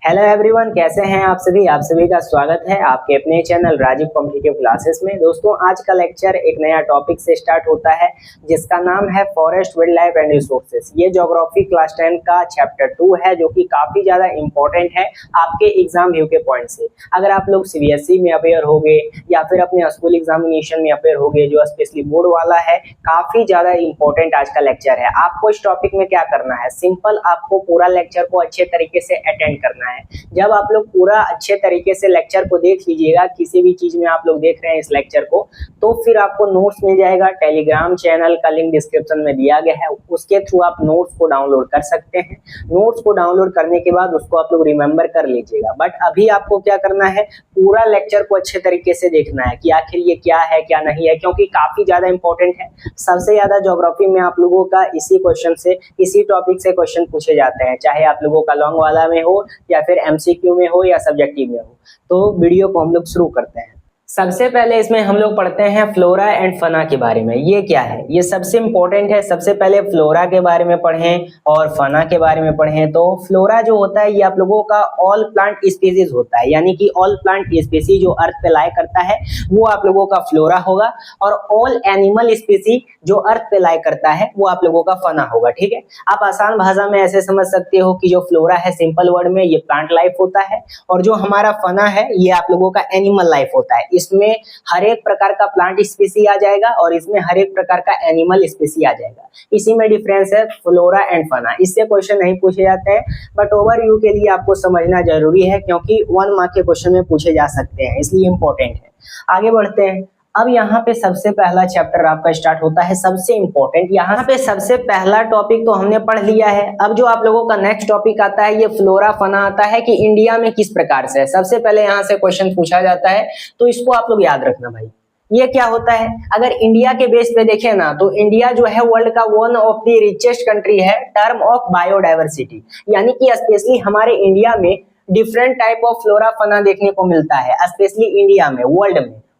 Hello everyone, कैसे हैं आप सभी का स्वागत है आपके अपने चैनल राजीव कॉम्पिटिटिव क्लासेस में। दोस्तों, आज का लेक्चर एक नया टॉपिक से स्टार्ट होता है जिसका नाम है forest, wild life and resources. ये ज्योग्राफी क्लास 10 का चैप्टर 2 है जो कि काफी ज्यादा इंपॉर्टेंट है आपके एग्जाम व्यू के पॉइंट से। अगर आप लोग सीबीएसई में अपेयर होगे या फिर अपने स्कूल एग्जामिनेशन में अपेयर होगे जो स्पेशली बोर्ड वाला है, काफी ज्यादा इंपॉर्टेंट आज का लेक्चर है। आपको इस टॉपिक में क्या करना है, सिंपल आपको पूरा लेक्चर को अच्छे तरीके से अटेंड करना है। जब आप लोग पूरा अच्छे तरीके से लेक्चर को देख लीजिएगा, किसी भी चीज में आप लोग देख रहे हैं इस लेक्चर को, तो फिर आपको नोट्स मिल जाएगा। टेलीग्राम चैनल का लिंक डिस्क्रिप्शन में दिया गया है, उसके थ्रू आप नोट्स को डाउनलोड कर सकते हैं। नोट्स को डाउनलोड करने के बाद उसको आप लोग रिमेंबर कर लीजिएगा। बट अभी आपको क्या करना है, पूरा लेक्चर को अच्छे तरीके से देखना है कि आखिर ये क्या है क्या नहीं है, क्योंकि काफी ज्यादा इंपॉर्टेंट है। सबसे ज्यादा ज्योग्राफी में आप लोगों का इसी क्वेश्चन से, इसी टॉपिक से क्वेश्चन पूछे जाते हैं, चाहे आप लोगों का लॉन्ग वाला में हो या फिर एमसीक्यू में हो या सब्जेक्टिव में हो। तो वीडियो को हम लोग शुरू करते हैं। सबसे पहले इसमें हम लोग पढ़ते हैं फ्लोरा एंड फना के बारे में। ये क्या है, ये सबसे इंपॉर्टेंट है। सबसे पहले फ्लोरा के बारे में पढ़ें और फना के बारे में पढ़ें। तो फ्लोरा जो होता है ये आप लोगों का ऑल प्लांट स्पीसीज होता है, यानी कि ऑल प्लांट स्पीसीज जो अर्थ पे लाई करता है वो आप लोगों का फ्लोरा होगा, और ऑल एनिमल स्पीसीज जो अर्थ पे लाई करता है वो आप लोगों का फना होगा। ठीक है, आप आसान भाषा में ऐसे समझ सकते हो कि जो फ्लोरा है सिंपल वर्ड में ये प्लांट लाइफ होता है, और जो हमारा फना है ये आप लोगों का एनिमल लाइफ होता है। इसमें हर एक प्रकार का प्लांट स्पीसी आ जाएगा और इसमें हर एक प्रकार का एनिमल स्पीसी आ जाएगा। इसी में डिफरेंस है फ्लोरा एंड फना। इससे क्वेश्चन नहीं पूछे जाते हैं, बट ओवरव्यू के लिए आपको समझना जरूरी है क्योंकि 1 मार्क के क्वेश्चन में पूछे जा सकते हैं, इसलिए इंपॉर्टेंट है। आगे बढ़ते हैं। अब यहाँ पे सबसे पहला चैप्टर आपका स्टार्ट होता है, सबसे इंपॉर्टेंट। यहाँ पे सबसे पहला टॉपिक तो हमने पढ़ लिया है। अब जो आप लोगों का नेक्स्ट टॉपिक आता है ये फ्लोरा फना आता है कि इंडिया में किस प्रकार से है। सबसे पहले यहाँ से क्वेश्चन पूछा जाता है, तो इसको आप लोग याद रखना भाई। ये क्या होता है, अगर इंडिया के बेस पे देखें ना, तो इंडिया जो है वर्ल्ड का one of the richest country है टर्म ऑफ बायोडाइवर्सिटी, यानी कि स्पेशली हमारे इंडिया में डिफरेंट टाइप ऑफ फ्लोरा फना देखने को मिलता है। स्पेशली इंडिया में,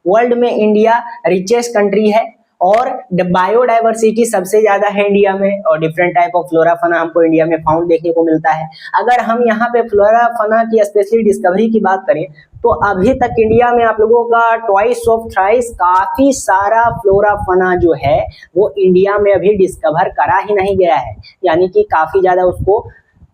वर्ल्ड में इंडिया रिचेस्ट कंट्री है और बायोडाइवर्सिटी सबसे ज्यादा है इंडिया में, और डिफरेंट टाइप ऑफ फ्लोरा फना हमको इंडिया में फाउंड देखने को मिलता है। अगर हम यहाँ पे फ्लोरा फना की स्पेशली डिस्कवरी की बात करें तो अभी तक इंडिया में आप लोगों का ट्वाइस ऑफ थ्राइस काफी सारा फ्लोरा फना जो है वो इंडिया में अभी डिस्कवर करा ही नहीं गया है, यानी कि काफी ज्यादा उसको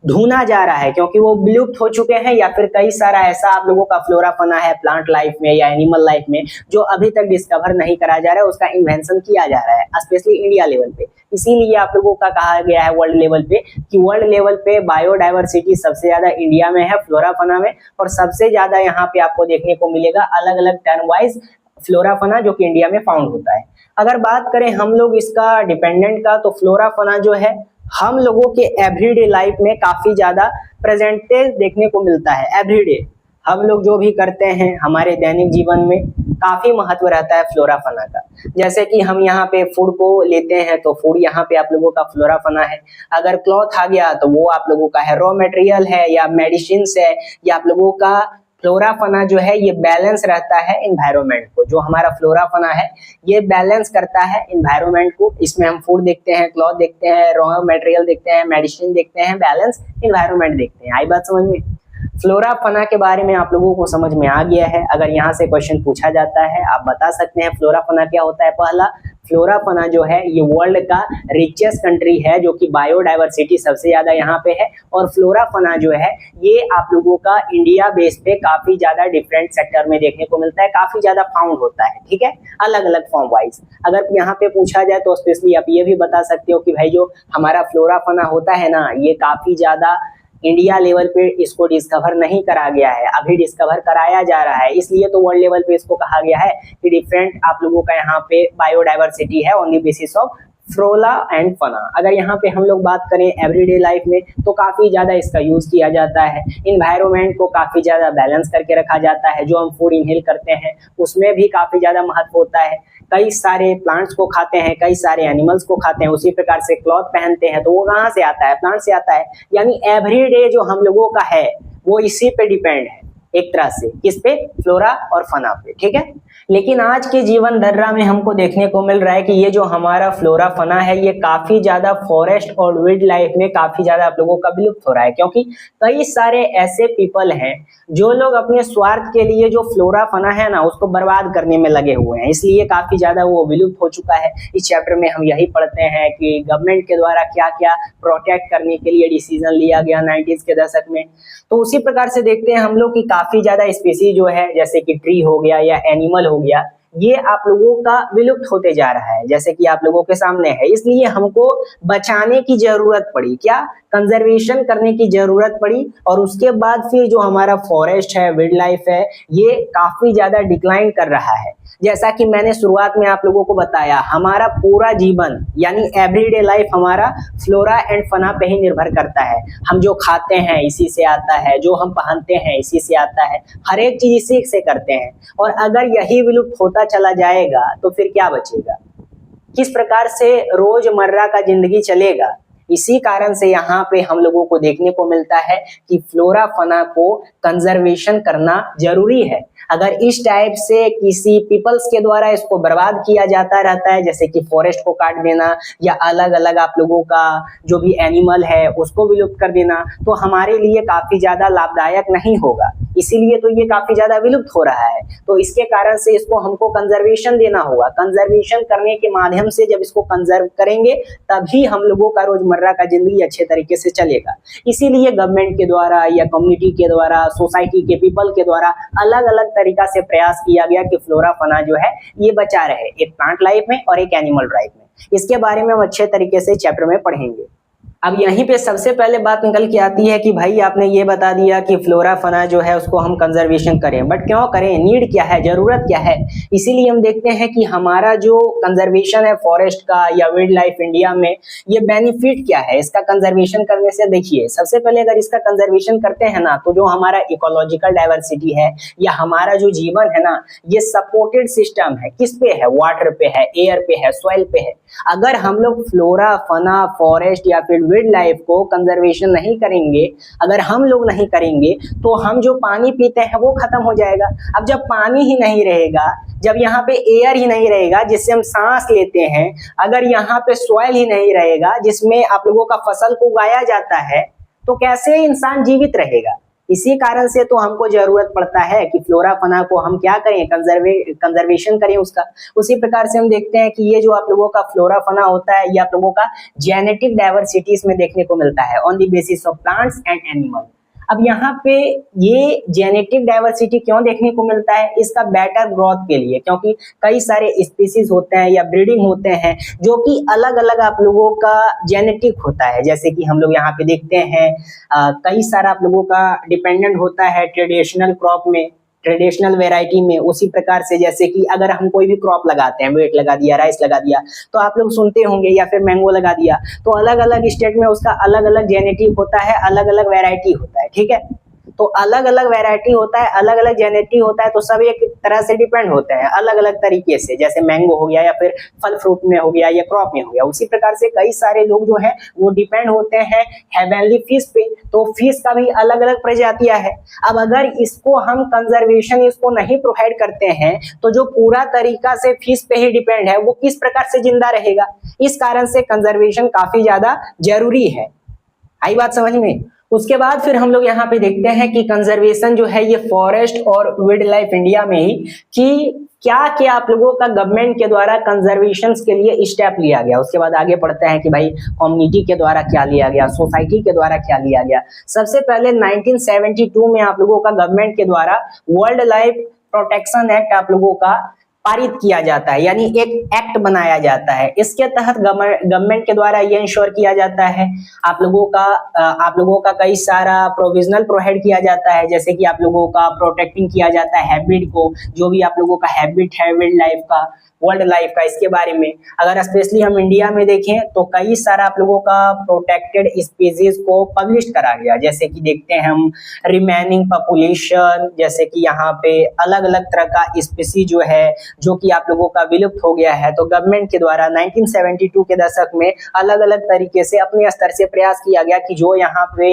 ढूंढा जा रहा है क्योंकि वो विलुप्त हो चुके हैं, या फिर कई सारा ऐसा आप लोगों का फ्लोरा फना है प्लांट लाइफ में या एनिमल लाइफ में जो अभी तक डिस्कवर नहीं करा जा रहा है, उसका इन्वेंशन किया जा रहा है स्पेशली इंडिया लेवल पे। इसीलिए आप लोगों का कहा गया है वर्ल्ड लेवल पे कि वर्ल्ड लेवल पे बायोडाइवर्सिटी सबसे ज्यादा इंडिया में है फ्लोरा फना में, और सबसे ज्यादा यहाँ पे आपको देखने को मिलेगा अलग अलग टर्म वाइज फ्लोरा फना जो कि इंडिया में फाउंड होता है। अगर बात करें हम लोग इसका डिपेंडेंट का, तो फ्लोरा फना जो है हम लोगों के एवरीडे लाइफ में काफी ज्यादा प्रेजेंटेज देखने को मिलता है। एवरीडे हम लोग जो भी करते हैं हमारे दैनिक जीवन में काफी महत्व रहता है फ्लोरा फना का। जैसे कि हम यहाँ पे फूड को लेते हैं तो फूड यहाँ पे आप लोगों का फ्लोरा फना है। अगर क्लॉथ आ गया तो वो आप लोगों का है रॉ मटेरियल है या मेडिसिन है, या आप लोगों का फ्लोरा फना जो है ये बैलेंस रहता है इन्वायरमेंट को। जो हमारा फ्लोरा फना है ये बैलेंस करता है इन्वायरमेंट को। इसमें हम फूड देखते हैं, क्लॉथ देखते हैं, रॉ मटेरियल देखते हैं, मेडिसिन देखते हैं, बैलेंस इन्वायरमेंट देखते हैं। आई बात समझ में? फ्लोरा फना के बारे में आप लोगों को समझ में आ गया है। अगर यहाँ से क्वेश्चन पूछा जाता है आप बता सकते हैं फ्लोरा फना क्या होता है। पहला, फ्लोरा फना जो है ये वर्ल्ड का रिचेस्ट कंट्री है जो कि बायोडाइवर्सिटी सबसे ज्यादा यहाँ पे है, और फ्लोरा फना जो है ये आप लोगों का इंडिया बेस पे काफी ज्यादा डिफरेंट सेक्टर में देखने को मिलता है, काफी ज्यादा फाउंड होता है। ठीक है, अलग अलग फॉर्म वाइज। अगर यहाँ पे पूछा जाए तो स्पेशली आप ये भी बता सकते हो कि भाई जो हमारा फ्लोरा फना होता है ना ये काफी ज्यादा इंडिया लेवल पे इसको डिस्कवर नहीं करा गया है, अभी डिस्कवर कराया जा रहा है। इसलिए तो वर्ल्ड लेवल पे इसको कहा गया है कि डिफरेंट आप लोगों का यहाँ पे बायोडाइवर्सिटी है on the basis of flora and fauna. अगर यहाँ पे हम लोग बात करें एवरीडे लाइफ में तो काफी ज्यादा इसका यूज किया जाता है। इन्वायरमेंट को काफी ज्यादा बैलेंस करके रखा जाता है। जो हम फूड इनहेल करते हैं उसमें भी काफी ज्यादा महत्व होता है। कई सारे प्लांट्स को खाते हैं, कई सारे एनिमल्स को खाते हैं, उसी प्रकार से क्लॉथ पहनते हैं तो वो कहाँ से आता है, प्लांट से आता है। यानी एवरीडे जो हम लोगों का है वो इसी पे डिपेंड है। एक तरह से, किस पे, फ्लोरा और फना पे, ठीक है। लेकिन आज के जीवन धर्रा में हमको देखने को मिल रहा है कि ये जो हमारा फ्लोरा फना है ये काफी ज्यादा फॉरेस्ट और वाइल्ड लाइफ में काफी ज्यादा आप लोगों का विलुप्त हो रहा है, क्योंकि कई सारे ऐसे पीपल हैं जो लोग अपने स्वार्थ के लिए जो फ्लोरा फना है ना उसको बर्बाद करने में लगे हुए हैं, इसलिए काफी ज्यादा वो विलुप्त हो चुका है। इस चैप्टर में हम यही पढ़ते हैं कि गवर्नमेंट के द्वारा क्या क्या प्रोटेक्ट करने के लिए डिसीजन लिया गया 90s के दशक में। तो उसी प्रकार से देखते हैं हम लोग कि काफी ज्यादा स्पीसीज जो है जैसे कि ट्री हो गया या एनिमल हो गया, ये आप लोगों का विलुप्त होते जा रहा है, जैसे कि आप लोगों के सामने है। इसलिए हमको बचाने की जरूरत पड़ी, क्या, कंजर्वेशन करने की जरूरत पड़ी। और उसके बाद फिर जो हमारा फॉरेस्ट है, वाइल्ड लाइफ है, ये काफी ज्यादा डिक्लाइन कर रहा है। जैसा कि मैंने शुरुआत में आप लोगों को बताया, हमारा पूरा जीवन यानी एवरीडे लाइफ हमारा फ्लोरा एंड फना पे ही निर्भर करता है। हम जो खाते हैं इसी से आता है, जो हम पहनते हैं इसी से आता है, हर एक चीज इसी से करते हैं। और अगर यही विलुप्त होता चला जाएगा तो फिर क्या बचेगा, किस प्रकार से रोजमर्रा का जिंदगी चलेगा। इसी कारण से यहाँ पे हम लोगों को देखने को मिलता है कि फ्लोरा फना को कंजर्वेशन करना जरूरी है। अगर इस टाइप से किसी पीपल्स के द्वारा इसको बर्बाद किया जाता रहता है, जैसे कि फॉरेस्ट को काट देना या अलग अलग आप लोगों का जो भी एनिमल है उसको विलुप्त कर देना, तो हमारे लिए काफी ज्यादा लाभदायक नहीं होगा। इसीलिए तो ये काफी ज्यादा विलुप्त हो रहा है। तो इसके कारण से इसको हमको कंजर्वेशन देना होगा। कंजर्वेशन करने के माध्यम से जब इसको कंजर्व करेंगे तभी हम लोगों का रोजमर्रा का जिंदगी अच्छे तरीके से चलेगा। इसीलिए गवर्नमेंट के द्वारा या कम्युनिटी के द्वारा, सोसाइटी के पीपल के द्वारा अलग अलग तरीका से प्रयास किया गया कि फ्लोरा फना जो है ये बचा रहे, एक प्लांट लाइफ में और एक एनिमल लाइफ में। इसके बारे में हम अच्छे तरीके से चैप्टर में पढ़ेंगे। अब यहीं पे सबसे पहले बात निकल के आती है कि भाई आपने ये बता दिया कि फ्लोरा फना जो है उसको हम कंजर्वेशन करें, बट क्यों करें, नीड क्या है, जरूरत क्या है। इसीलिए हम देखते हैं कि हमारा जो कंजर्वेशन है फॉरेस्ट का या वाइल्ड लाइफ इंडिया में, ये बेनिफिट क्या है इसका कंजर्वेशन करने से। देखिए, सबसे पहले अगर इसका कंजर्वेशन करते हैं ना तो जो हमारा इकोलॉजिकल डाइवर्सिटी है या हमारा जो जीवन है ना, ये सपोर्टेड सिस्टम है। किस पे है, वाटर पे है, एयर पे है, सॉइल पे है। अगर हम लोग फ्लोरा फना, फॉरेस्ट या फिर वाइल्ड लाइफ को कंजर्वेशन नहीं करेंगे, अगर हम लोग नहीं करेंगे तो हम जो पानी पीते हैं वो खत्म हो जाएगा। अब जब पानी ही नहीं रहेगा, जब यहाँ पे एयर ही नहीं रहेगा जिससे हम सांस लेते हैं, अगर यहाँ पे सॉइल ही नहीं रहेगा जिसमें आप लोगों का फसल को उगाया जाता है, तो कैसे इंसान जीवित रहेगा। इसी कारण से तो हमको जरूरत पड़ता है कि फ्लोरा फना को हम क्या करें, कंजर्वेशन करें उसका। उसी प्रकार से हम देखते हैं कि ये जो आप लोगों का फ्लोरा फना होता है ये आप लोगों का जेनेटिक डाइवर्सिटीज में देखने को मिलता है, on the basis of plants and animal. अब यहाँ पे ये जेनेटिक डाइवर्सिटी क्यों देखने को मिलता है, इसका बेटर ग्रोथ के लिए, क्योंकि कई सारे स्पीसीज होते हैं या ब्रीडिंग होते हैं जो कि अलग अलग आप लोगों का जेनेटिक होता है। जैसे कि हम लोग यहाँ पे देखते हैं कई सारा आप लोगों का डिपेंडेंट होता है ट्रेडिशनल क्रॉप में, ट्रेडिशनल वेराइटी में। उसी प्रकार से जैसे कि अगर हम कोई भी क्रॉप लगाते हैं, वेट लगा दिया, राइस लगा दिया, तो आप लोग सुनते होंगे, या फिर मैंगो लगा दिया, तो अलग अलग स्टेट में उसका अलग अलग जेनेटिक होता है, अलग अलग वेराइटी होता है, ठीक है। तो अलग अलग वैरायटी होता है, अलग अलग जेनेटिक होता है, तो सब एक तरह से डिपेंड होते हैं अलग अलग तरीके से। जैसे मैंगो हो गया या फिर फल फ्रूट में हो गया या क्रॉप में हो गया, उसी प्रकार से कई सारे लोग जो है वो डिपेंड होते हैं हेवनली फिश पे। तो फिश का भी अलग अलग प्रजातियां है। अब अगर इसको हम कंजर्वेशन इसको नहीं प्रोवाइड करते हैं तो जो पूरा तरीका से फिश पे ही डिपेंड है वो किस प्रकार से जिंदा रहेगा। इस कारण से कंजर्वेशन काफी ज्यादा जरूरी है। आई बात समझ में। उसके बाद फिर हम लोग यहाँ पे देखते हैं कि कंजर्वेशन जो है ये फॉरेस्ट और वाइल्ड लाइफ इंडिया में ही कि क्या क्या आप लोगों का गवर्नमेंट के द्वारा कंजर्वेशन के लिए स्टेप लिया गया। उसके बाद आगे पढ़ते हैं कि भाई कम्युनिटी के द्वारा क्या लिया गया, सोसाइटी के द्वारा क्या लिया गया। सबसे पहले 1972 में आप लोगों का गवर्नमेंट के द्वारा वर्ल्ड लाइफ प्रोटेक्शन एक्ट आप लोगों का पारित किया जाता है, यानी एक एक्ट बनाया जाता है। इसके तहत गवर्नमेंट के द्वारा ये इंश्योर किया जाता है आप लोगों का कई सारा प्रोविजनल प्रोवाइड किया जाता है। जैसे कि आप लोगों का प्रोटेक्टिंग किया जाता है हैबिट को, जो भी आप लोगों का हैबिट है वाइल्ड लाइफ का, वर्ल्ड लाइफ का, इसके बारे में। अगर स्पेशली हम इंडिया में देखें तो कई सारा आप लोगों का प्रोटेक्टेड स्पीसीज को पब्लिश करा गया। जैसे कि देखते हैं हम रिमेनिंग पॉपुलेशन, जैसे कि यहाँ पे अलग अलग तरह का स्पीसीज जो है जो कि आप लोगों का विलुप्त हो गया है, तो गवर्नमेंट के द्वारा 1972 के दशक में अलग अलग तरीके से अपने स्तर से प्रयास किया गया कि जो यहाँ पे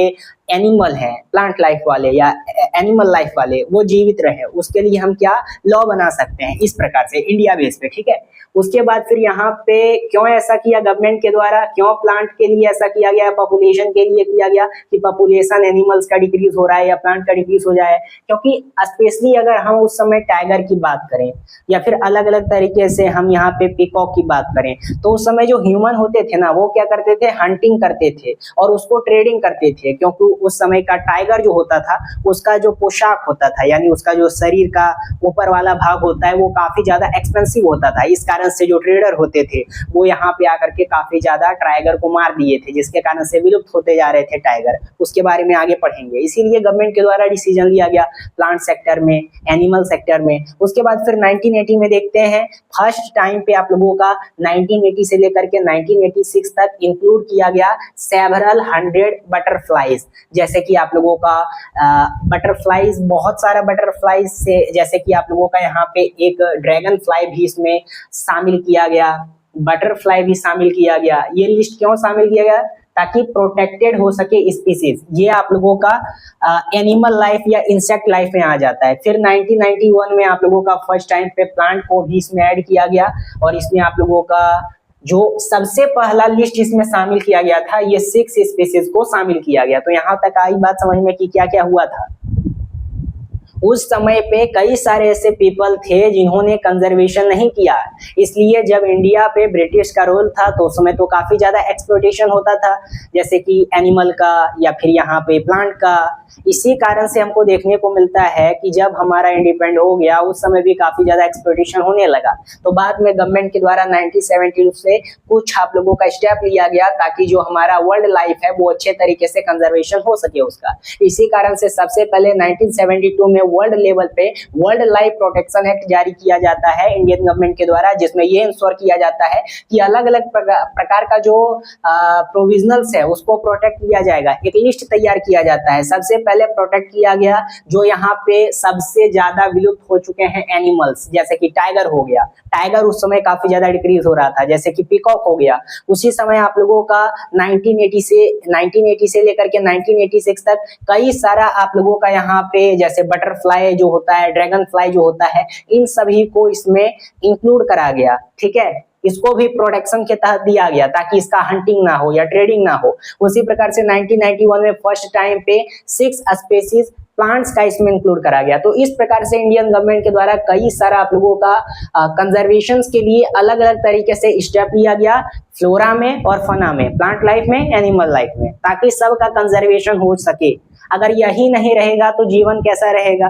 एनिमल है, प्लांट लाइफ वाले या एनिमल लाइफ वाले वो जीवित रहे, उसके लिए हम क्या लॉ बना सकते हैं इस प्रकार से इंडिया बेस पे, ठीक है। उसके बाद फिर यहाँ पे क्यों ऐसा किया गवर्नमेंट के द्वारा, क्यों प्लांट के लिए ऐसा किया गया, पॉपुलेशन के लिए किया गया कि पॉपुलेशन एनिमल्स का डिक्रीज हो रहा है या प्लांट का डिक्रीज हो जाए, क्योंकि स्पेशली अगर हम उस समय टाइगर की बात करें या फिर अलग अलग तरीके से हम यहाँ पे पीकॉक की बात करें, तो उस समय जो ह्यूमन होते थे ना वो क्या करते थे, हंटिंग करते थे और उसको ट्रेडिंग करते थे, क्योंकि उस समय का टाइगर जो होता था उसका जो पोशाक होता था यानी उसका जो शरीर का ऊपर वाला भाग होता है वो काफी ज्यादा एक्सपेंसिव होता था। इस कारण से जो ट्रेडर होते थे वो यहाँ पे आकर के काफी ज्यादा टाइगर को मार दिए थे, जिसके कारण से विलुप्त होते जा रहे थे टाइगर। उसके बारे में आगे पढ़ेंगे। इसीलिए गवर्नमेंट के द्वारा डिसीजन लिया गया प्लांट सेक्टर में, एनिमल सेक्टर में। उसके बाद फिर 1980 में देखते हैं फर्स्ट टाइम पे आप लोगों का 1980 से लेकर के 1986 तक इंक्लूड किया गया सेवरल 100 बटरफ्लाईज। जैसे कि आप लोगों का बटरफ्लाईज, बहुत सारा बटरफ्लाईज से, जैसे कि आप लोगों का यहाँ पे एक ड्रैगन फ्लाई भी इसमें शामिल किया गया, बटरफ्लाई भी शामिल किया गया। ये लिस्ट क्यों शामिल किया गया, ताकि प्रोटेक्टेड हो सके स्पीसीज। ये आप लोगों का एनिमल लाइफ या इंसेक्ट लाइफ में आ जाता है। फिर 1991 में आप लोगों का फर्स्ट टाइम पे प्लांट को भी इसमें ऐड किया गया और इसमें आप लोगों का जो सबसे पहला लिस्ट इसमें शामिल किया गया था ये 6 स्पीसीज को शामिल किया गया। तो यहाँ तक आई बात समझ में कि क्या क्या हुआ था। उस समय पे कई सारे ऐसे पीपल थे जिन्होंने कंजर्वेशन नहीं किया, इसलिए जब इंडिया पे ब्रिटिश का रोल था तो उस समय तो काफी ज्यादा एक्सप्लॉयटेशन होता था, जैसे कि एनिमल का या फिर यहाँ पे प्लांट का। इसी कारण से हमको देखने को मिलता है कि जब हमारा इंडिपेंडेंट हो गया उस समय भी काफी ज्यादा एक्सप्लॉयटेशन होने लगा। तो बाद में गवर्नमेंट के द्वारा 1972 से कुछ आप लोगों का स्टेप लिया गया ताकि जो हमारा वर्ल्ड लाइफ है वो अच्छे तरीके से कंजर्वेशन हो सके उसका। इसी कारण से सबसे पहले 1972 में वर्ल्ड लेवल पे वर्ल्ड लाइफ प्रोटेक्शन एक्ट जारी किया जाता है इंडियन गवर्नमेंट के द्वारा, जिसमें ये इंश्योर किया जाता है कि अलग अलग प्रकार का जो प्रोविजनल्स है उसको प्रोटेक्ट किया जाएगा। एक लिस्ट तैयार किया जाता है। सबसे पहले प्रोटेक्ट किया गया जो यहाँ पे सबसे ज्यादा विलुप्त हो चुके हैं एनिमल्स, जैसे कि टाइगर हो गया। टाइगर उस समय काफी ज्यादा डिक्रीज हो रहा था, जैसे कि पीकॉक हो गया। उसी समय आप लोगों का 1980 से लेकर के 1986 तक कई सारा आप लोगों का यहाँ पे जैसे बटरफ्लाई जो होता है, ड्रैगन फ्लाई जो होता है, इन सभी को इसमें इंक्लूड करा गया, ठीक है। इसको भी प्रोटेक्शन के तहत दिया गया ताकि इसका हंटिंग ना हो या ट्रेडिंग ना हो। उसी प्रकार से 1991 में फर्स्ट टाइम पे 6 स्पीसीज प्लांट्स का इसमें इंक्लूड करा गया। तो इस प्रकार से इंडियन गवर्नमेंट के द्वारा कई सारा आप लोगों का कंजर्वेशन के लिए अलग अलग तरीके से स्टेप लिया गया, फ्लोरा में और फना में, प्लांट लाइफ में, एनिमल लाइफ में, ताकि सबका कंजर्वेशन हो सके। अगर यही नहीं रहेगा तो जीवन कैसा रहेगा,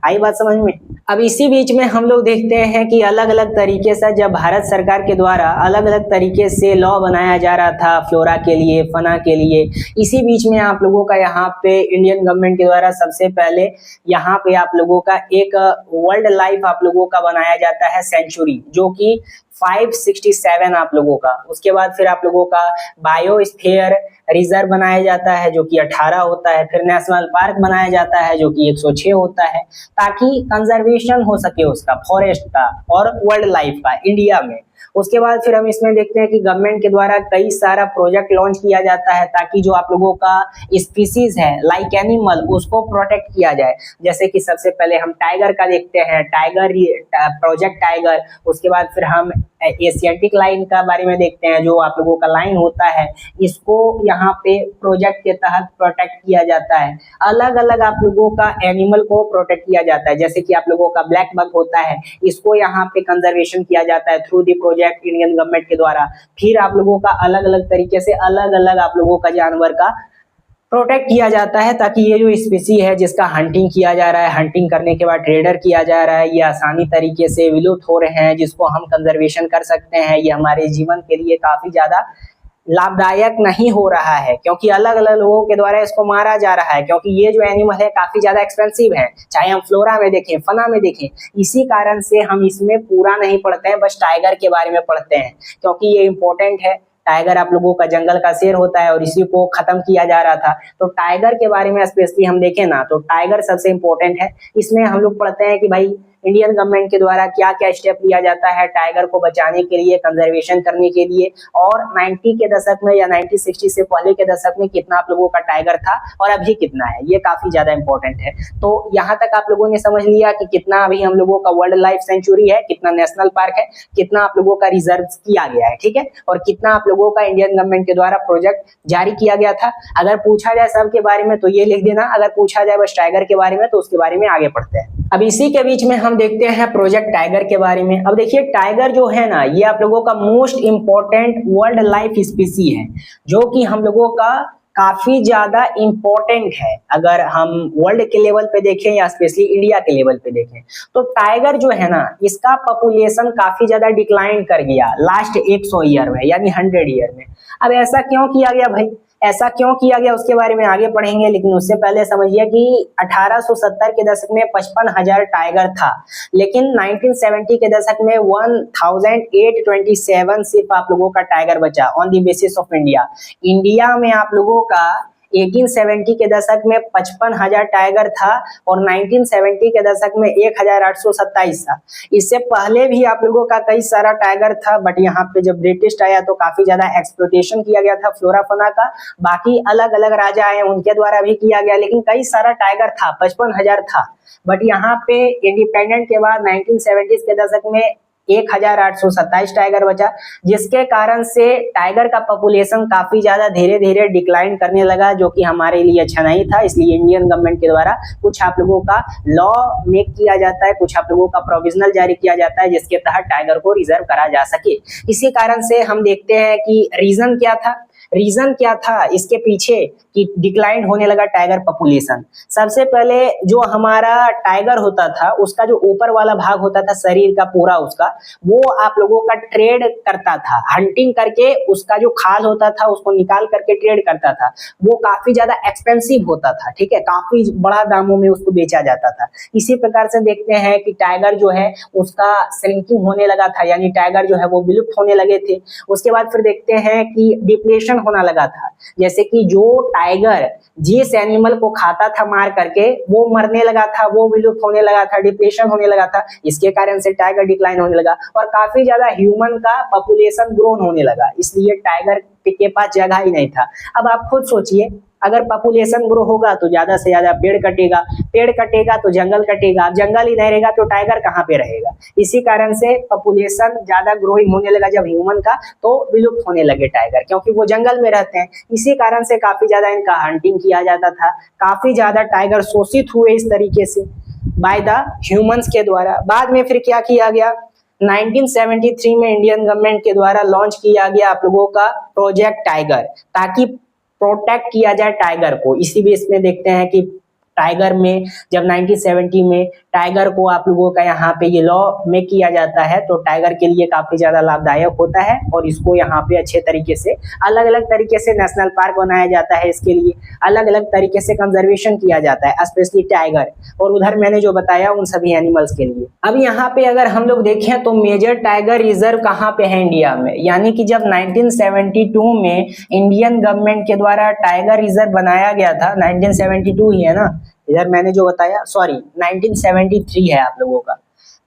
आई बात समझ में। अब इसी बीच में हम लोग देखते हैं कि अलग अलग तरीके से जब भारत सरकार के द्वारा अलग अलग तरीके से लॉ बनाया जा रहा था फ्लोरा के लिए, फना के लिए, इसी बीच में आप लोगों का यहाँ पे इंडियन गवर्नमेंट के द्वारा सबसे पहले यहाँ पे आप लोगों का एक वर्ल्ड लाइफ आप लोगों का बनाया जाता है सेंचुरी, जो कि 567 आप लोगों का। उसके बाद फिर आप लोगों का बायोस्फीयर रिजर्व बनाया जाता है जो कि 18 होता है। फिर नेशनल पार्क बनाया जाता है जो कि 106 होता है, ताकि कंजर्वेशन हो सके उसका, फॉरेस्ट का और वर्ल्ड लाइफ का इंडिया में। उसके बाद फिर हम इसमें देखते हैं कि गवर्नमेंट के द्वारा कई सारा प्रोजेक्ट लॉन्च किया जाता है ताकि जो आप लोगों का स्पीसीज है लाइक एनिमल उसको प्रोटेक्ट किया जाए। जैसे कि सबसे पहले हम टाइगर का देखते हैं, टाइगर प्रोजेक्ट टाइगर। उसके बाद फिर हम एशियाटिक लाइन का बारे में देखते हैं, जो आप लोगों का लाइन होता है, इसको यहाँ पे प्रोजेक्ट के तहत प्रोटेक्ट किया जाता है। अलग अलग आप लोगों का एनिमल को प्रोटेक्ट किया जाता है, जैसे कि आप लोगों का ब्लैक बक होता है, इसको यहाँ पे कंजर्वेशन किया जाता है through the project Indian government के द्वारा। फिर आप लोगों का अलग अलग तरीके से अलग अलग आप लोगों का जानवर का प्रोटेक्ट किया जाता है, ताकि ये जो स्पीसी है जिसका हंटिंग किया जा रहा है, हंटिंग करने के बाद ट्रेडर किया जा रहा है, ये आसानी तरीके से विलुप्त हो रहे हैं, जिसको हम कंजर्वेशन कर सकते हैं, ये हमारे जीवन के लिए काफी ज्यादा लाभदायक नहीं हो रहा है, क्योंकि अलग अलग लोगों के द्वारा इसको मारा जा रहा है, क्योंकि ये जो एनिमल है काफी ज्यादा एक्सपेंसिव है, चाहे हम फ्लोरा में देखें, फना में देखें। इसी कारण से हम इसमें पूरा नहीं पढ़ते हैं, बस टाइगर के बारे में पढ़ते हैं, क्योंकि ये इंपॉर्टेंट है। टाइगर आप लोगों का जंगल का शेर होता है और इसी को खत्म किया जा रहा था, तो टाइगर के बारे में स्पेशली हम देखें ना तो टाइगर सबसे इंपॉर्टेंट है। इसमें हम लोग पढ़ते हैं कि भाई इंडियन गवर्नमेंट के द्वारा क्या क्या स्टेप लिया जाता है टाइगर को बचाने के लिए, कंजर्वेशन करने के लिए, और 90 के दशक में या 1960 से पहले के दशक में कितना आप लोगों का टाइगर था और अभी कितना है, ये काफी ज्यादा इंपॉर्टेंट है। तो यहाँ तक आप लोगों ने समझ लिया कि कितना अभी हम लोगों का वर्ल्ड लाइफ सेंचुरी है, कितना नेशनल पार्क है, कितना आप लोगों का रिजर्व किया गया है, ठीक है, और कितना आप लोगों का इंडियन गवर्नमेंट के द्वारा प्रोजेक्ट जारी किया गया था। अगर पूछा जाए सबके बारे में तो ये लिख देना, अगर पूछा जाए बस टाइगर के बारे में तो उसके बारे में आगे पढ़ते हैं। अब इसी के बीच में हम देखते हैं प्रोजेक्ट टाइगर के बारे में। अब देखिए टाइगर जो है ना, ये आप लोगों का मोस्ट इंपॉर्टेंट वर्ल्ड लाइफ स्पीसी है, जो कि हम लोगों का काफी ज्यादा इंपॉर्टेंट है। अगर हम वर्ल्ड के लेवल पे देखें या स्पेशली इंडिया के लेवल पे देखें तो टाइगर जो है ना, इसका पॉपुलेशन काफी ज्यादा डिक्लाइन कर गया लास्ट 100 ईयर में, यानी 100 ईयर में। अब ऐसा क्यों किया गया भाई, ऐसा क्यों किया गया उसके बारे में आगे पढ़ेंगे, लेकिन उससे पहले समझिए कि 1870 के दशक में 55,000 टाइगर था, लेकिन 1970 के दशक में 1827 सिर्फ आप लोगों का टाइगर बचा on the basis of India. India में आप लोगों का 1870 के दशक में 55,000 टाइगर था और 1970 के दशक में 1827 था। इससे पहले भी आप लोगों का कई सारा टाइगर था, बट यहाँ पे जब ब्रिटिश आया तो काफी ज्यादा एक्सप्लॉयटेशन किया गया था फ्लोरा फौना का। बाकी अलग अलग राजा आए उनके द्वारा भी किया गया, लेकिन कई सारा टाइगर था, 55,000 था। बट यहाँ पे इंडिपेंडेंट के बाद 1970 के दशक में 1827 टाइगर बचा, जिसके कारण से टाइगर का पॉपुलेशन काफी ज्यादा धीरे धीरे डिक्लाइन करने लगा, जो कि हमारे लिए अच्छा नहीं था। इसलिए इंडियन गवर्नमेंट के द्वारा कुछ आप लोगों का लॉ मेक किया जाता है, कुछ आप लोगों का प्रोविजनल जारी किया जाता है, जिसके तहत टाइगर को रिजर्व करा जा सके। इसी कारण से हम देखते हैं कि रीजन क्या था इसके पीछे कि डिक्लाइन होने लगा टाइगर पॉपुलेशन। सबसे पहले जो हमारा टाइगर होता था, उसका जो ऊपर वाला भाग होता था शरीर का पूरा, उसका वो आप लोगों का ट्रेड करता था, हंटिंग करके उसका जो खाल होता था उसको निकाल करके ट्रेड करता था। वो काफी ज्यादा एक्सपेंसिव होता था, ठीक है, काफी बड़ा दामों में उसको बेचा जाता था। इसी प्रकार से देखते हैं कि टाइगर जो है उसका श्रिंकिंग होने लगा था, यानी टाइगर जो है वो विलुप्त होने लगे थे। उसके बाद फिर देखते हैं कि डिप्लेशन होना लगा था, जैसे कि जो टाइगर जिस एनिमल को खाता था मार करके वो मरने लगा था, वो विलुप्त होने लगा था, डिप्लेशन होने लगा था। इसके कारण से टाइगर डिक्लाइन होने लगा और काफी ज्यादा ह्यूमन का पॉपुलेशन ग्रोन होने लगा, इसलिए टाइगर के पास जगह ही नहीं था। अब आप खुद सोचिए, अगर पॉपुलेशन ग्रो होगा तो ज्यादा से ज्यादा पेड़ कटेगा तो जंगल कटेगा, जंगल ही नहीं रहेगा तो टाइगर कहाँ पे रहेगा। इसी कारण से पॉपुलेशन ज्यादा ग्रोइंग होने लगा जब ह्यूमन का, तो विलुप्त होने लगे टाइगर, क्योंकि वो जंगल में रहते हैं। इसी कारण से काफी ज्यादा इनका हंटिंग किया जाता था। काफी ज्यादा टाइगर शोषित हुए इस तरीके से बाय द ह्यूमंस के द्वारा। बाद में फिर क्या किया गया, 1973 में इंडियन गवर्नमेंट के द्वारा लॉन्च किया गया आप लोगों का प्रोजेक्ट टाइगर, ताकि प्रोटेक्ट किया जाए टाइगर को। इसी बेस में देखते हैं कि टाइगर में जब 1970 में टाइगर को आप लोगों का यहाँ पे ये लॉ में किया जाता है, तो टाइगर के लिए काफी ज्यादा लाभदायक होता है और इसको यहाँ पे अच्छे तरीके से अलग अलग तरीके से नेशनल पार्क बनाया जाता है। इसके लिए अलग अलग तरीके से कंजर्वेशन किया जाता है, स्पेशली टाइगर और उधर मैंने जो बताया उन सभी एनिमल्स के लिए। अब यहाँ पे अगर हम लोग देखें तो मेजर टाइगर रिजर्व कहाँ पे है इंडिया में, यानी कि जब 1972 में इंडियन गवर्नमेंट के द्वारा टाइगर रिजर्व बनाया गया था, 1972 ही है ना, इधर मैंने जो बताया, सॉरी 1973 है आप लोगों का।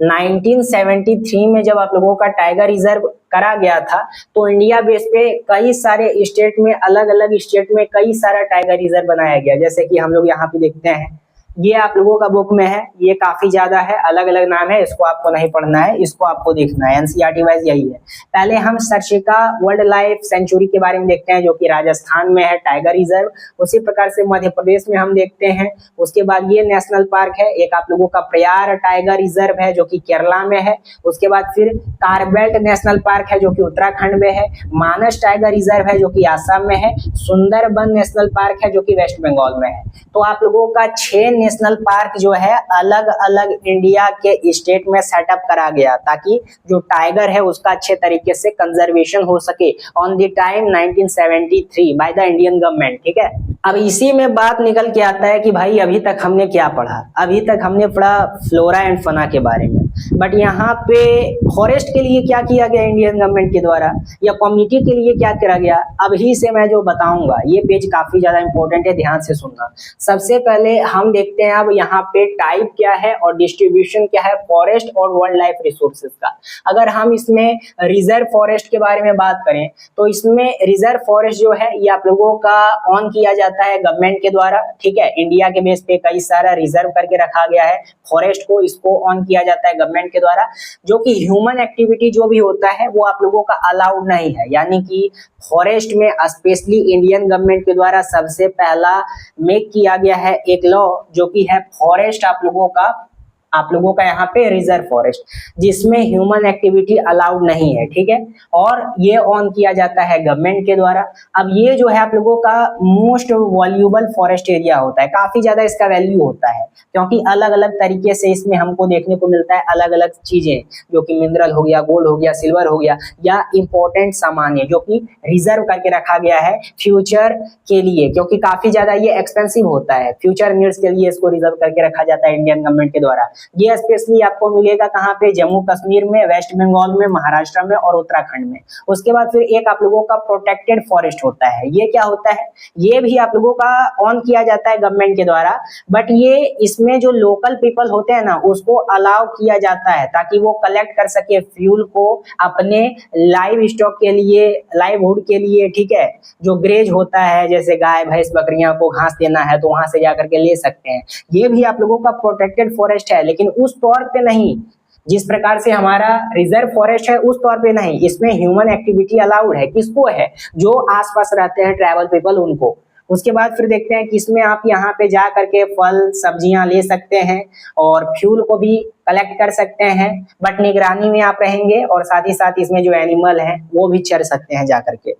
1973 में जब आप लोगों का टाइगर रिजर्व करा गया था, तो इंडिया बेस पे कई सारे स्टेट में, अलग अलग स्टेट में कई सारा टाइगर रिजर्व बनाया गया। जैसे कि हम लोग यहाँ पे देखते हैं, ये आप लोगों का बुक में है, ये काफी ज्यादा है, अलग अलग नाम है, इसको आपको नहीं पढ़ना है, इसको आपको देखना है, एनसीईआरटी वाइज यही है। पहले हम सर्शिका वर्ल्ड लाइफ सेंचुरी के बारे में देखते हैं, जो कि राजस्थान में है टाइगर रिजर्व। उसी प्रकार से मध्य प्रदेश में हम देखते हैं। उसके बाद ये नेशनल पार्क है, एक आप लोगों का प्रयार टाइगर रिजर्व है जो कि केरला में है। उसके बाद फिर कार्बेल्ट नेशनल पार्क है जो कि उत्तराखंड में है। मानस टाइगर रिजर्व है जो कि आसाम में है। सुंदरबन नेशनल पार्क है जो कि वेस्ट बंगाल में है। तो आप लोगों का 6 नेशनल पार्क जो है अलग अलग इंडिया के स्टेट में सेटअप करा गया, ताकि जो टाइगर है उसका अच्छे तरीके से कंजर्वेशन हो सके on the time 1973 by the Indian government, ठीक है। अब इसी में बात निकल के आता है कि भाई अभी तक हमने क्या पढ़ा, अभी तक हमने पढ़ा फ्लोरा एंड फौना के बारे में। बट यहाँ पे फॉरेस्ट के लिए क्या किया गया इंडियन गवर्नमेंट के द्वारा या कम्युनिटी के लिए क्या करा गया, अभी से मैं जो बताऊंगा ये पेज काफी ज्यादा इंपॉर्टेंट है, ध्यान से सुनना। सबसे पहले हम देखते हैं अब यहाँ पे टाइप क्या है और डिस्ट्रीब्यूशन क्या है फॉरेस्ट और वाइल्ड लाइफ रिसोर्सेज का। अगर हम इसमें रिजर्व फॉरेस्ट के बारे में बात करें तो इसमें रिजर्व फॉरेस्ट जो है ये आप लोगों का ऑन किया जाता है गवर्नमेंट के द्वारा, ठीक है। इंडिया के बेस पे कई सारा रिजर्व करके रखा गया है फॉरेस्ट को, इसको ऑन किया जाता है गवर्नमेंट के द्वारा। जो कि ह्यूमन एक्टिविटी जो भी होता है वो आप लोगों का अलाउड नहीं है, यानी कि फॉरेस्ट में स्पेशली इंडियन गवर्नमेंट के द्वारा सबसे पहला मेक किया गया है एक लॉ जो कि है फॉरेस्ट आप लोगों का यहाँ पे रिजर्व फॉरेस्ट, जिसमें ह्यूमन एक्टिविटी अलाउड नहीं है, ठीक है। और ये ऑन किया जाता है गवर्नमेंट के द्वारा। अब ये जो है आप लोगों का मोस्ट वैल्यूएबल फॉरेस्ट एरिया होता है, काफी ज्यादा इसका वैल्यू होता है क्योंकि अलग अलग तरीके से इसमें हमको देखने को मिलता है अलग अलग चीजें, जो कि मिनरल हो गया, गोल्ड हो गया, सिल्वर हो गया, या इंपॉर्टेंट सामान है जो कि रिजर्व करके रखा गया है फ्यूचर के लिए, क्योंकि काफी ज्यादा ये एक्सपेंसिव होता है। फ्यूचर नीड्स के लिए इसको रिजर्व करके रखा जाता है इंडियन गवर्नमेंट के द्वारा। ये स्पेशली आपको मिलेगा कहाँ पे, जम्मू कश्मीर में, वेस्ट बंगाल में, महाराष्ट्र में और उत्तराखंड में। उसके बाद फिर एक आप लोगों का प्रोटेक्टेड फॉरेस्ट होता है। ये क्या होता है, ये भी आप लोगों का ऑन किया जाता है गवर्नमेंट के द्वारा, बट ये इसमें जो लोकल पीपल होते हैं ना उसको अलाउ किया जाता है ताकि वो कलेक्ट कर सके फ्यूल को अपने लाइव स्टॉक के लिए, लाइवहुड के लिए, ठीक है। जो ग्रेज होता है जैसे गाय भैंस बकरियां को घास देना है तो वहां से जाकर के ले सकते हैं। ये भी आप लोगों का प्रोटेक्टेड फॉरेस्ट है, लेकिन उस तौर पे नहीं जिस प्रकार से हमारा रिजर्व फॉरेस्ट है, उस तौर पे नहीं। इसमें ह्यूमन एक्टिविटी अलाउड है, किसको है, जो आसपास रहते हैं ट्राइबल पीपल उनको। उसके बाद फिर देखते हैं कि इसमें आप यहाँ पे जा करके फल सब्जियां ले सकते हैं और फ्यूल को भी कलेक्ट कर सकते हैं, बट निगरानी में आप रहेंगे और साथ ही साथ इसमें जो एनिमल है वो भी चर सकते हैं जा करके।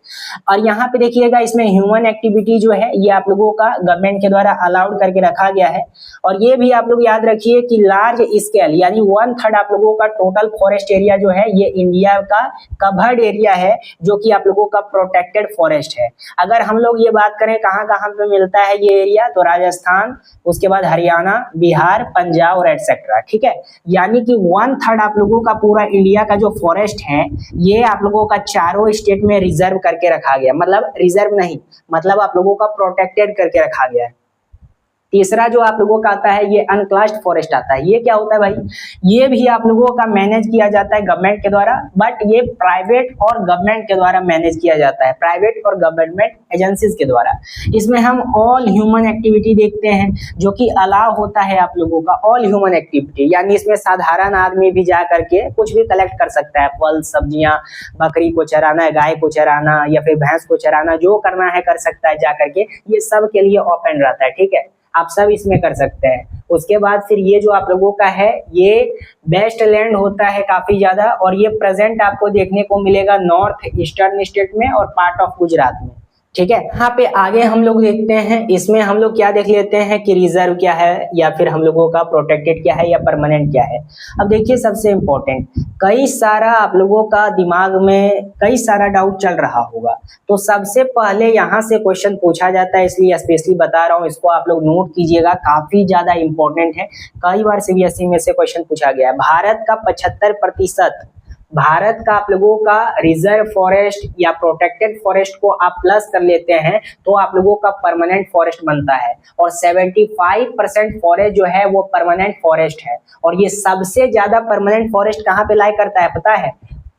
और यहाँ पे देखिएगा इसमें ह्यूमन एक्टिविटी जो है ये आप लोगों का गवर्नमेंट के द्वारा अलाउड करके रखा गया है। और ये भी आप लोग याद रखिए कि लार्ज स्केल यानी 1/3 आप लोगों का टोटल फॉरेस्ट एरिया जो है ये इंडिया का कवर्ड एरिया है, जो कि आप लोगों का प्रोटेक्टेड फॉरेस्ट है। अगर हम लोग ये बात करें कहाँ कहाँ पे मिलता है ये एरिया, तो राजस्थान, उसके बाद हरियाणा, बिहार, पंजाब और एटसेट्रा, ठीक है। यानी कि 1/3 आप लोगों का पूरा इंडिया का जो फॉरेस्ट है ये आप लोगों का चारों स्टेट में रिजर्व करके रखा गया, मतलब रिजर्व नहीं, मतलब आप लोगों का प्रोटेक्टेड करके रखा गया है। तीसरा जो आप लोगों का आता है ये अनक्लास्ड फॉरेस्ट आता है। ये क्या होता है भाई, ये भी आप लोगों का मैनेज किया जाता है गवर्नमेंट के द्वारा, बट ये प्राइवेट और गवर्नमेंट के द्वारा मैनेज किया जाता है, प्राइवेट और गवर्नमेंट एजेंसीज के द्वारा। इसमें हम ऑल ह्यूमन एक्टिविटी देखते हैं जो कि अलाउ होता है आप लोगों का ऑल ह्यूमन एक्टिविटी, यानी इसमें साधारण आदमी भी जा करके कुछ भी कलेक्ट कर सकता है, फल सब्जियां, बकरी को चराना है, गाय को चराना या फिर भैंस को चराना, जो करना है कर सकता है जा करके। ये सब के लिए ओपन रहता है, ठीक है, आप सब इसमें कर सकते हैं। उसके बाद फिर ये जो आप लोगों का है ये बेस्ट लैंड होता है काफी ज्यादा, और ये प्रेजेंट आपको देखने को मिलेगा नॉर्थ ईस्टर्न स्टेट में और पार्ट ऑफ गुजरात में, ठीक है। यहाँ पे आगे हम लोग देखते हैं, इसमें हम लोग क्या देख लेते हैं कि रिजर्व क्या है या फिर हम लोगों का प्रोटेक्टेड क्या है या परमानेंट क्या है। अब देखिए सबसे इम्पोर्टेंट, कई सारा आप लोगों का दिमाग में कई सारा डाउट चल रहा होगा, तो सबसे पहले यहाँ से क्वेश्चन पूछा जाता है, इसलिए स्पेशली बता रहा हूँ, इसको आप लोग नोट कीजिएगा, काफी ज्यादा इंपॉर्टेंट है। कई बार सीबीएसई में से क्वेश्चन पूछा गया है। भारत का 75% भारत का आप लोगों का रिजर्व फॉरेस्ट या प्रोटेक्टेड फॉरेस्ट को आप प्लस कर लेते हैं तो आप लोगों का परमानेंट फॉरेस्ट बनता है, और 75% फॉरेस्ट जो है वो परमानेंट फॉरेस्ट है। और ये सबसे ज्यादा परमानेंट फॉरेस्ट कहाँ पे लाई करता है पता है,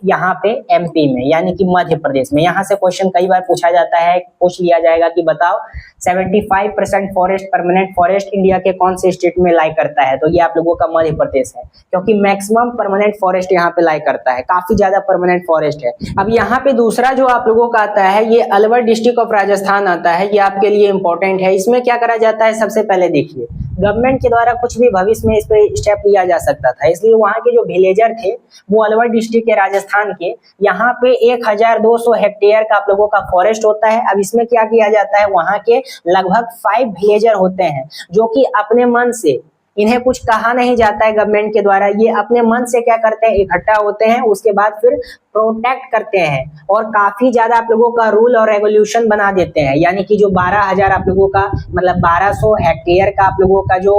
यहाँ पे एमपी में, यानी कि मध्य प्रदेश में। यहाँ से क्वेश्चन कई बार पूछा जाता है, पूछ लिया जाएगा कि बताओ 75% फॉरेस्ट, परमानेंट फॉरेस्ट इंडिया के कौन से स्टेट में लाई करता है, तो ये आप लोगों का मध्य प्रदेश है, क्योंकि मैक्सिमम परमानेंट फॉरेस्ट यहाँ पे लाई करता है, काफी ज्यादा परमानेंट फॉरेस्ट है। अब यहाँ पे दूसरा जो आप लोगों का आता है ये अलवर डिस्ट्रिक्ट ऑफ राजस्थान आता है, ये आपके लिए इंपॉर्टेंट है। इसमें क्या करा जाता है, सबसे पहले देखिए गवर्नमेंट के द्वारा कुछ भी भविष्य में इस पे स्टेप लिया जा सकता था, इसलिए वहाँ के जो विलेजर थे वो अलवर डिस्ट्रिक्ट के राजस्थान के, यहाँ पे 1200 हेक्टेयर का आप लोगों का फॉरेस्ट होता है। अब इसमें क्या किया जाता है, वहाँ के लगभग 5 विलेजर होते हैं जो कि अपने मन से, इन्हें कुछ कहा नहीं जाता है गवर्नमेंट के द्वारा, ये अपने मन से क्या करते हैं, इकट्ठा होते हैं, उसके बाद फिर प्रोटेक्ट करते हैं और काफी ज्यादा आप लोगों का रूल और रेगुलेशन बना देते हैं। यानी कि जो 12,000 आप लोगों का मतलब 1200 हेक्टेयर का आप लोगों का जो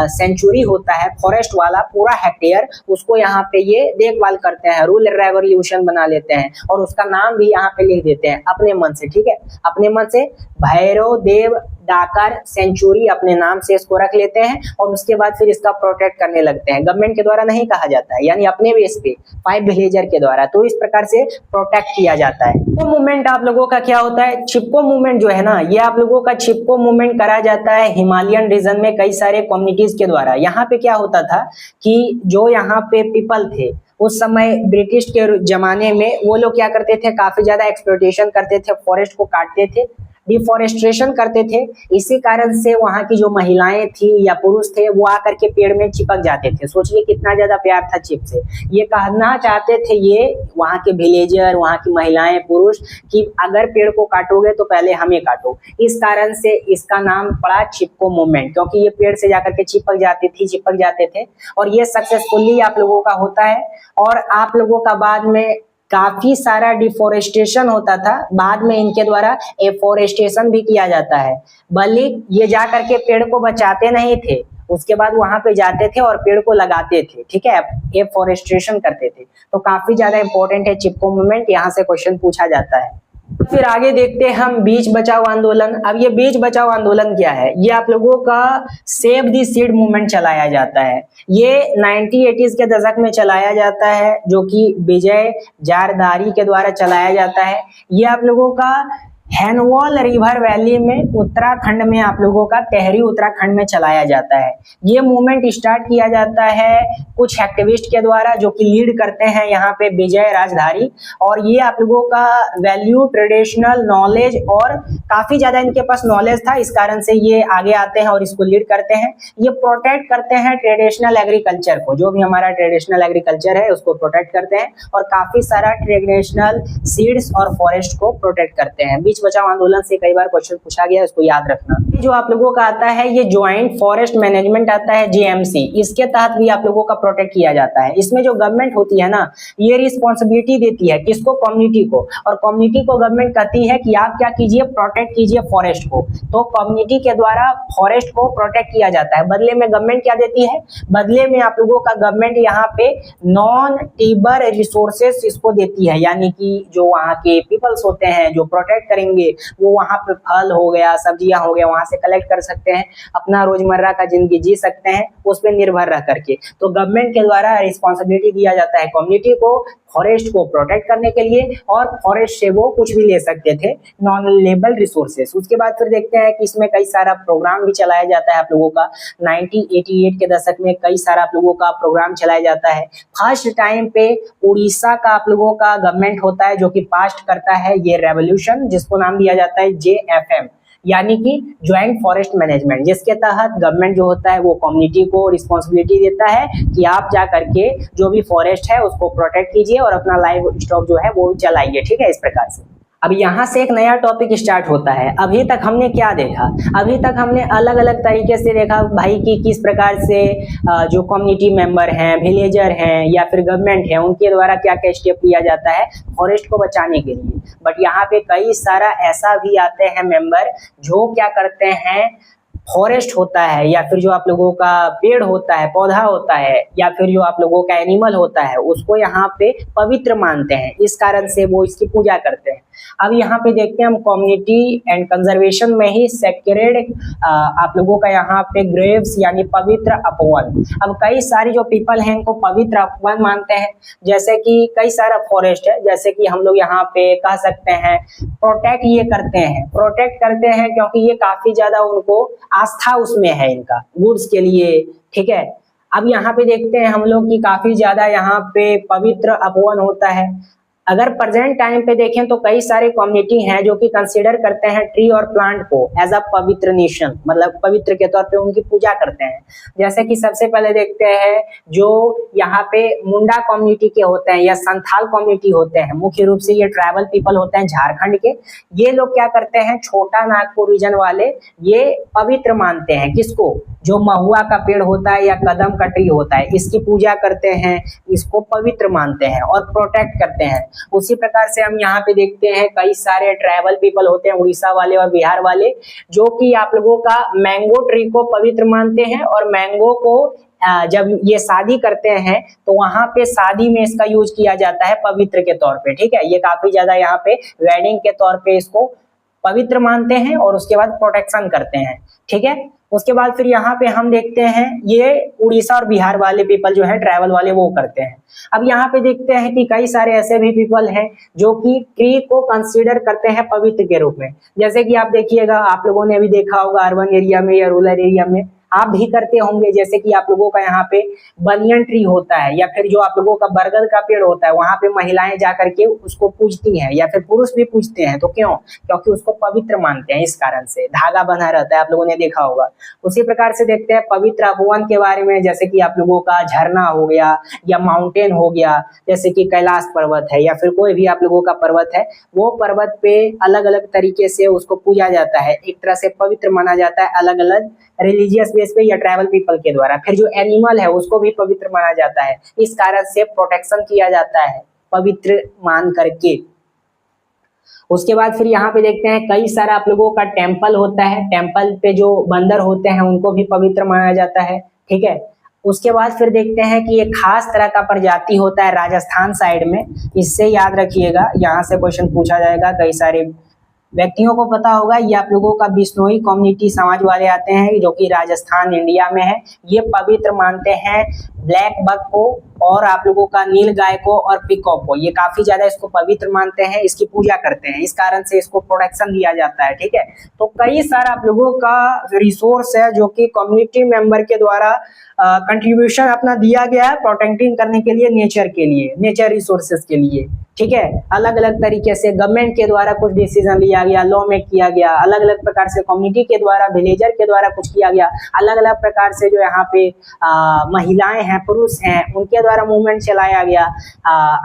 सेंचुरी होता है फॉरेस्ट वाला पूरा हेक्टेयर, उसको यहाँ पे ये देखभाल करते हैं, रूल रेगुलेशन बना लेते हैं और उसका नाम भी यहाँ पे लिख देते हैं अपने मन से। ठीक है, अपने मन से भैरव देव डाकर सेंचुरी अपने नाम से इसको रख लेते हैं और उसके बाद फिर इसका प्रोटेक्ट करने लगते हैं। गवर्नमेंट के द्वारा नहीं कहा जाता है, यानी अपने बेस पे 5 विलेजर के द्वारा। तो इस प्रकार से प्रोटेक्ट किया जाता है। चिपको मूवमेंट आप लोगों का क्या होता है? चिपको मूवमेंट जो है ना, ये आप लोगों का चिपको मूवमेंट करा जाता है हिमालयन रीजन में कई सारे कम्युनिटीज के द्वारा। यहाँ पे क्या होता था कि जो यहाँ पे पीपल थे उस समय ब्रिटिश के जमाने में, वो लोग क्या करते थे, काफी ज्यादा एक्सप्लॉयटेशन करते थे, फॉरेस्ट को काटते थे, डिफॉरेस्ट्रेशन करते थे। इसी कारण से वहां की जो महिलाएं थी या पुरुष थे वो आकर के पेड़ में चिपक जाते थे। सोचिए कितना ज्यादा प्यार था चिप से। ये कहना चाहते थे ये वहां के विलेजर, वहां की महिलाएं, पुरुष, कि अगर पेड़ को काटोगे तो पहले हमें काटो। इस कारण से इसका नाम पड़ा चिपको मूवमेंट, क्योंकि ये पेड़ से जाकर के चिपक जाते थे और ये सक्सेसफुली आप लोगों का होता है। और आप लोगों का बाद में काफी सारा डिफोरेस्टेशन होता था, बाद में इनके द्वारा एफोरेस्टेशन भी किया जाता है। भले ये जा करके पेड़ को बचाते नहीं थे, उसके बाद वहां पे जाते थे और पेड़ को लगाते थे। ठीक है, एफोरेस्टेशन करते थे। तो काफी ज्यादा इंपॉर्टेंट है चिपको मूवमेंट, यहाँ से क्वेश्चन पूछा जाता है। फिर आगे देखते हैं हम बीज बचाओ आंदोलन। अब ये बीज बचाओ आंदोलन क्या है? ये आप लोगों का सेव द सीड मूवमेंट चलाया जाता है। ये 1980s के दशक में चलाया जाता है, जो कि विजय जारदारी के द्वारा चलाया जाता है। ये आप लोगों का हैनवॉल रिवर वैली में उत्तराखंड में आप लोगों का टेहरी उत्तराखंड में चलाया जाता है। ये मूवमेंट स्टार्ट किया जाता है कुछ एक्टिविस्ट के द्वारा, जो कि लीड करते हैं यहाँ पे विजय राजधारी। और ये आप लोगों का वैल्यू ट्रेडिशनल नॉलेज, और काफी ज्यादा इनके पास नॉलेज था, इस कारण से ये आगे आते हैं और इसको लीड करते हैं। ये प्रोटेक्ट करते हैं ट्रेडिशनल एग्रीकल्चर को, जो भी हमारा ट्रेडिशनल एग्रीकल्चर है उसको प्रोटेक्ट करते हैं और काफी सारा ट्रेडिशनल सीड्स और फॉरेस्ट को प्रोटेक्ट करते हैं। बीज बचाओ आंदोलन से कई बार क्वेश्चन पूछा गया है, इसको याद रखना। जो आप लोगों का आता है ये ज्वाइंट फॉरेस्ट मैनेजमेंट आता है, जीएमसी। इसके तहत भी आप लोगों का प्रोटेक्ट किया जाता है। इसमें जो गवर्नमेंट होती है ना, ये रिस्पॉन्सिबिलिटी देती है किसको? कम्युनिटी को। और कम्युनिटी को गवर्नमेंट कहती है कि आप क्या कीजिए, प्रोटेक्ट कीजिए फॉरेस्ट को। तो कम्युनिटी के द्वारा फॉरेस्ट को प्रोटेक्ट किया जाता है। बदले में गवर्नमेंट क्या देती है? बदले में आप लोगों का गवर्नमेंट यहाँ पे नॉन टिबर रिसोर्सेस इसको देती है। यानी कि जो वहाँ के पीपल्स होते हैं जो प्रोटेक्ट करेंगे, वो वहां पे फल हो गया, सब्जियां हो गया, वहां से कलेक्ट कर सकते हैं, अपना रोजमर्रा का जिंदगी जी सकते हैं उस पर निर्भर रह करके। तो गवर्नमेंट के द्वारा रिस्पॉन्सिबिलिटी दिया जाता है कम्युनिटी को फॉरेस्ट को प्रोटेक्ट करने के लिए, और फॉरेस्ट से वो कुछ भी ले सकते थे, नॉन लेबल रिसोर्सेस। उसके बाद फिर देखते हैं कि इसमें कई सारा प्रोग्राम भी चलाया जाता है आप लोगों का। 1988 के दशक में कई सारा आप लोगों का प्रोग्राम चलाया जाता है। फर्स्ट टाइम पे उड़ीसा का आप लोगों का गवर्नमेंट होता है जो कि पास्ट करता है ये रेवोल्यूशन, जिसको नाम दिया जाता है JFM, यानी कि ज्वाइंट फॉरेस्ट मैनेजमेंट, जिसके तहत गवर्नमेंट जो होता है वो कम्युनिटी को रिस्पॉन्सिबिलिटी देता है कि आप जा करके जो भी फॉरेस्ट है उसको प्रोटेक्ट कीजिए और अपना लाइव स्टॉक जो है वो चलाइए। ठीक है, इस प्रकार से। अब यहाँ से एक नया टॉपिक स्टार्ट होता है। अभी तक हमने क्या देखा? अभी तक हमने अलग अलग तरीके से देखा भाई कि किस प्रकार से जो कम्युनिटी मेंबर हैं, विलेजर हैं या फिर गवर्नमेंट है, उनके द्वारा क्या क्या स्टेप लिया जाता है फॉरेस्ट को बचाने के लिए। बट यहाँ पे कई सारा ऐसा भी आते हैं मेंबर जो क्या करते हैं, फॉरेस्ट होता है या फिर जो आप लोगों का पेड़ होता है, पौधा होता है, या फिर जो आप लोगों का एनिमल होता है, उसको यहाँ पे पवित्र मानते हैं। इस कारण से वो इसकी पूजा करते हैं। अब यहाँ पे देखते हैं हम कम्युनिटी एंड कंजर्वेशन में ही सेक्रेड आप लोगों का यहाँ पे ग्रेव्स यानी पवित्र अपवन। अब कई सारी जो पीपल हैं इनको पवित्र अपवन मानते हैं। जैसे कि कई सारा फॉरेस्ट है, जैसे कि हम लोग यहाँ पे कह सकते हैं प्रोटेक्ट ये करते हैं क्योंकि ये काफी ज्यादा उनको आस्था उसमें है इनका गुड्स के लिए। ठीक है, अब यहाँ पे देखते हैं हम लोग कि काफी ज्यादा यहाँ पे पवित्र अपवन होता है। अगर प्रेजेंट टाइम पे देखें तो कई सारे कम्युनिटी हैं जो कि कंसीडर करते हैं ट्री और प्लांट को एज अ पवित्र नेशन, मतलब पवित्र के तौर पे उनकी पूजा करते हैं। जैसे कि सबसे पहले देखते हैं जो यहाँ पे मुंडा कम्युनिटी के होते हैं या संथाल कम्युनिटी होते हैं, मुख्य रूप से ये ट्राइबल पीपल होते हैं झारखंड के। ये लोग क्या करते हैं, छोटा नागपुर रीजन वाले ये पवित्र मानते हैं किसको, जो महुआ का पेड़ होता है या कदम का ट्री होता है, इसकी पूजा करते हैं, इसको पवित्र मानते हैं और प्रोटेक्ट करते हैं। उसी प्रकार से हम यहाँ पे देखते हैं कई सारे ट्राइबल पीपल होते हैं उड़ीसा वाले और बिहार वाले, जो कि आप लोगों का मैंगो ट्री को पवित्र मानते हैं और मैंगो को जब ये शादी करते हैं तो वहां पे शादी में इसका यूज किया जाता है पवित्र के तौर पे। ठीक है, ये काफी ज्यादा यहाँ पे वेडिंग के तौर पे इसको पवित्र मानते हैं और उसके बाद प्रोटेक्शन करते हैं। ठीक है, उसके बाद फिर यहाँ पे हम देखते हैं ये उड़ीसा और बिहार वाले पीपल जो है ट्राइबल वाले वो करते हैं। अब यहाँ पे देखते हैं कि कई सारे ऐसे भी पीपल हैं जो कि ट्री को कंसीडर करते हैं पवित्र के रूप में। जैसे कि आप देखिएगा, आप लोगों ने भी देखा होगा अर्बन एरिया में या रूरल एरिया में आप भी करते होंगे, जैसे कि आप लोगों का यहाँ पे बनियन ट्री होता है या फिर जो आप लोगों का बरगद का पेड़ होता है, वहां पे महिलाएं जा करके उसको पूजती हैं या फिर पुरुष भी पूजते हैं। तो क्यों? क्योंकि उसको पवित्र मानते हैं, इस कारण से धागा बंधा रहता है, आप लोगों ने देखा होगा। उसी प्रकार से देखते हैं पवित्र उपवन के बारे में, जैसे कि आप लोगों का झरना हो गया या माउंटेन हो गया, जैसे कि कैलाश पर्वत है या फिर कोई भी आप लोगों का पर्वत है, वो पर्वत पे अलग अलग तरीके से उसको पूजा जाता है, एक तरह से पवित्र माना जाता है अलग अलग रिलीजियस बेस पे या ट्राइबल पीपल के द्वारा। फिर जो एनिमल है उसको भी पवित्र माना जाता है, इस कारण से प्रोटेक्शन किया जाता है पवित्र मान करके। उसके बाद फिर यहाँ पे देखते हैं कई सारा आप लोगों का टेम्पल होता है, टेम्पल पे जो बंदर होते हैं उनको भी पवित्र माना जाता है। ठीक है, उसके बाद फिर देखते हैं कि एक खास तरह का प्रजाति होता है राजस्थान साइड में, इससे याद रखिएगा, यहाँ से क्वेश्चन पूछा जाएगा। कई सारे व्यक्तियों को पता होगा, ये आप लोगों का बिश्नोई कम्युनिटी समाज वाले आते हैं जो कि राजस्थान इंडिया में है। ये पवित्र मानते हैं ब्लैक बक को और आप लोगों का नील गाय को और पिकॉक को, ये काफी ज्यादा इसको पवित्र मानते हैं, इसकी पूजा करते हैं, इस कारण से इसको प्रोटेक्शन दिया जाता है। ठीक है, तो कई सारा आप लोगों का रिसोर्स है जो कि कम्युनिटी मेंबर के द्वारा कंट्रीब्यूशन अपना दिया गया है प्रोटेक्टिंग करने के लिए, नेचर के लिए, नेचर रिसोर्सेज के लिए। ठीक है, अलग अलग तरीके से गवर्नमेंट के द्वारा कुछ डिसीजन लिया गया, लॉ में किया गया, अलग अलग प्रकार से कम्युनिटी के द्वारा, विलेजर के द्वारा कुछ किया गया, अलग अलग प्रकार से जो यहाँ पे महिलाएं हैं, पुरुष हैं, उनके द्वारा मूवमेंट चलाया गया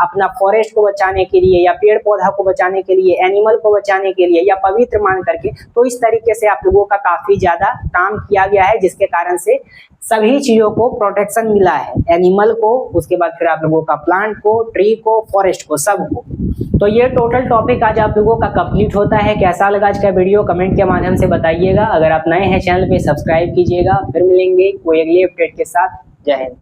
अपना फॉरेस्ट को बचाने के लिए या पेड़ पौधा को बचाने के लिए, एनिमल को बचाने के लिए या पवित्र मान करके। तो इस तरीके से आप लोगों का काफी ज्यादा काम किया गया है, जिसके कारण से सभी चीजों को प्रोटेक्शन मिला है, एनिमल को, उसके बाद फिर आप लोगों का प्लांट को, ट्री को, फॉरेस्ट को, सबको। तो ये टोटल टॉपिक आज आप लोगों का कंप्लीट होता है। कैसा लगा आज का वीडियो कमेंट के माध्यम से बताइएगा। अगर आप नए हैं चैनल पे सब्सक्राइब कीजिएगा। फिर मिलेंगे कोई अगले अपडेट के साथ। जय हिंद।